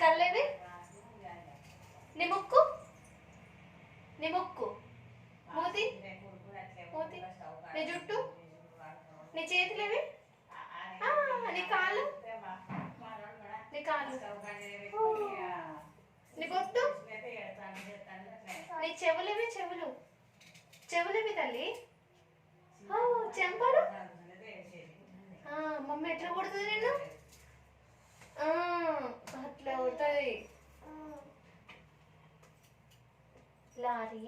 కళ్ళేవి, నీ ముక్కు, నీ ముక్కు, మూతి, మూతి, నీ జుట్టు, నీ చేతులేవి, నీ కాళ్ళు, నీ కాళ్ళు, నీ బొట్టు, నీ చెవులేవి, చెవులు, చెవులేవి తల్లి, చెంపలు. మమ్మీ ఎట్లా కొడుతుంది నిన్ను? అట్లా కొడుతుంది. లారీ